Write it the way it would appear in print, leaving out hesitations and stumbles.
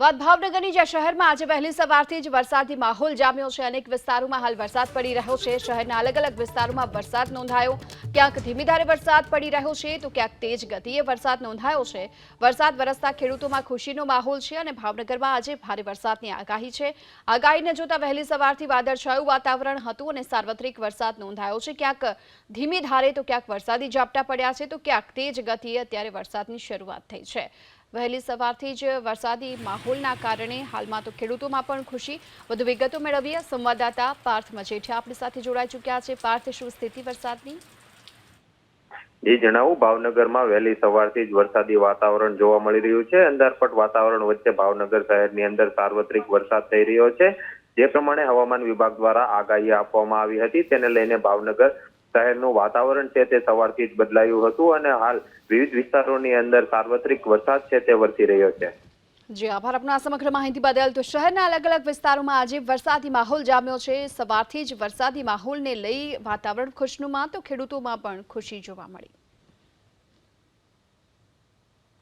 વાત ભાવનગરની જ્યાં શહેરમાં આજે વહેલી સવારથી જ વરસાદી માહોલ જામ્યો છે। અનેક વિસ્તારોમાં હાલ વરસાદ પડી રહ્યો છે। શહેરના અલગ અલગ વિસ્તારોમાં વરસાદ નોંધાયો। ક્યાંક ધીમી ધારે વરસાદ પડી રહ્યો છે તો ક્યાંક તેજ ગતિએ વરસાદ નોંધાયો છે। વરસાદ વરસતા ખેડૂતોમાં ખુશીનો માહોલ છે અને ભાવનગરમાં આજે ભારે વરસાદની આગાહી છે। આગાહીને જોતા વહેલી સવારથી વાદળછાયું વાતાવરણ હતું અને સાર્વત્રિક વરસાદ નોંધાયો છે। ક્યાંક ધીમી ધારે તો ક્યાંક વરસાદી ઝાપટા પડ્યા છે તો ક્યાંક તેજ ગતિએ અત્યારે વરસાદની શરૂઆત થઈ છે। વહેલી સવારથી જ વરસાદી માહોલના કારણે હાલમાં તો ખેડૂતોમાં પણ ખુશી। વધુ વિગતો મેળવીએ સંવાદદાતા પાર્થ મજેઠિયા આપણી સાથે જોડાઈ ચૂક્યા છે। પાર્થ, શું સ્થિતિ વરસાદની? જે જણાવું, ભાવનગરમાં વહેલી સવારથી જ વરસાદી વાતાવરણ જોવા મળી રહ્યું છે। અંધારપટ વાતાવરણ વચ્ચે ભાવનગર શહેરની અંદર સાર્વત્રિક વરસાદ થઈ રહ્યો છે। જે પ્રમાણે હવામાન વિભાગ દ્વારા આગાહી આપવામાં આવી હતી તેને લઈને ભાવનગર શહેરનું વાતાવરણ છે તે સવારથી જ બદલાયું હતું અને હાલ વિવિધ વિસ્તારોની અંદર સાર્વત્રિક વરસાદ છે તે વરસી રહ્યો છે। જી આભાર આપનો આ સમગ્ર માહિતી બદલ। તો શહેરના અલગ અલગ વિસ્તારોમાં આજે વરસાદી માહોલ જામ્યો છે। સવારથી જ વરસાદી માહોલને લઈ વાતાવરણ ખુશનુમા, તો ખેડૂતોમાં પણ ખુશી જોવા મળી।